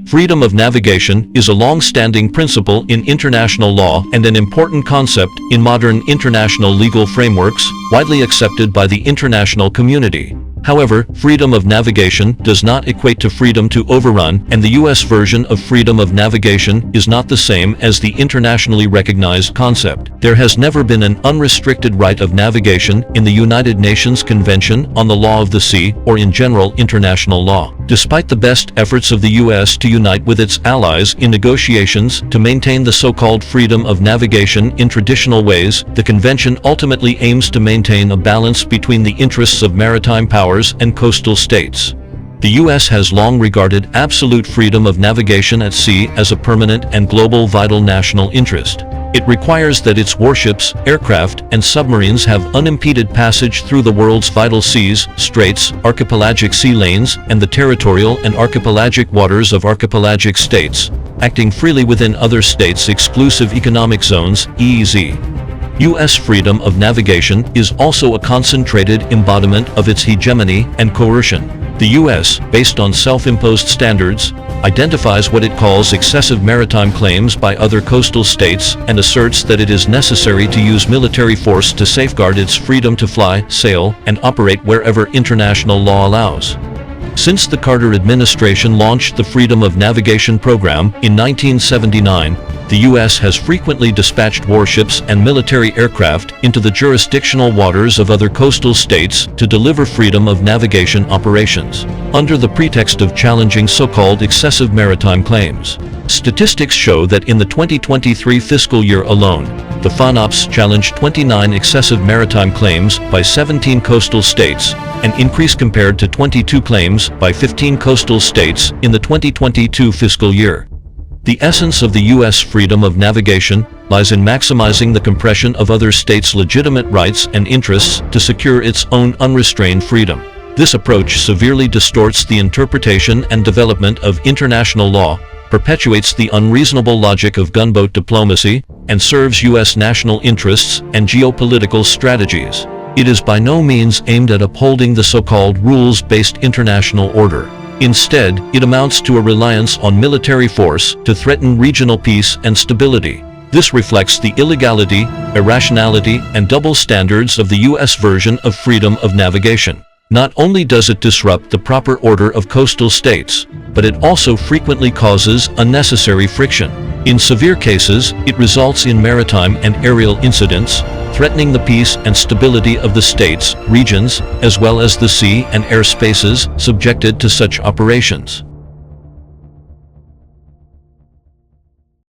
Freedom of navigation is a long-standing principle in international law and an important concept in modern international legal frameworks, widely accepted by the international community. However, freedom of navigation does not equate to freedom to overrun, and the U.S. version of freedom of navigation is not the same as the internationally recognized concept. There has never been an unrestricted right of navigation in the United Nations Convention on the Law of the Sea or in general international law. Despite the best efforts of the U.S. to unite with its allies in negotiations to maintain the so-called freedom of navigation in traditional ways, the convention ultimately aims to maintain a balance between the interests of maritime powers and coastal states. The U.S. has long regarded absolute freedom of navigation at sea as a permanent and global vital national interest. It requires that its warships, aircraft, and submarines have unimpeded passage through the world's vital seas, straits, archipelagic sea lanes, and the territorial and archipelagic waters of archipelagic states, acting freely within other states' exclusive economic zones, EEZ. U.S. freedom of navigation is also a concentrated embodiment of its hegemony and coercion. The U.S., based on self-imposed standards, identifies what it calls excessive maritime claims by other coastal states and asserts that it is necessary to use military force to safeguard its freedom to fly, sail, and operate wherever international law allows. Since the Carter administration launched the Freedom of Navigation program in 1979, the U.S. has frequently dispatched warships and military aircraft into the jurisdictional waters of other coastal states to deliver freedom of navigation operations, under the pretext of challenging so-called excessive maritime claims. Statistics show that in the 2023 fiscal year alone, the FONOPS challenged 29 excessive maritime claims by 17 coastal states, an increase compared to 22 claims by 15 coastal states in the 2022 fiscal year. The essence of the U.S. freedom of navigation lies in maximizing the compression of other states' legitimate rights and interests to secure its own unrestrained freedom. This approach severely distorts the interpretation and development of international law, perpetuates the unreasonable logic of gunboat diplomacy, and serves U.S. national interests and geopolitical strategies. It is by no means aimed at upholding the so-called rules-based international order. Instead, it amounts to a reliance on military force to threaten regional peace and stability. This reflects the illegality, irrationality, and double standards of the U.S. version of freedom of navigation. Not only does it disrupt the proper order of coastal states, but it also frequently causes unnecessary friction. In severe cases, it results in maritime and aerial incidents, threatening the peace and stability of the states, regions, as well as the sea and air spaces subjected to such operations.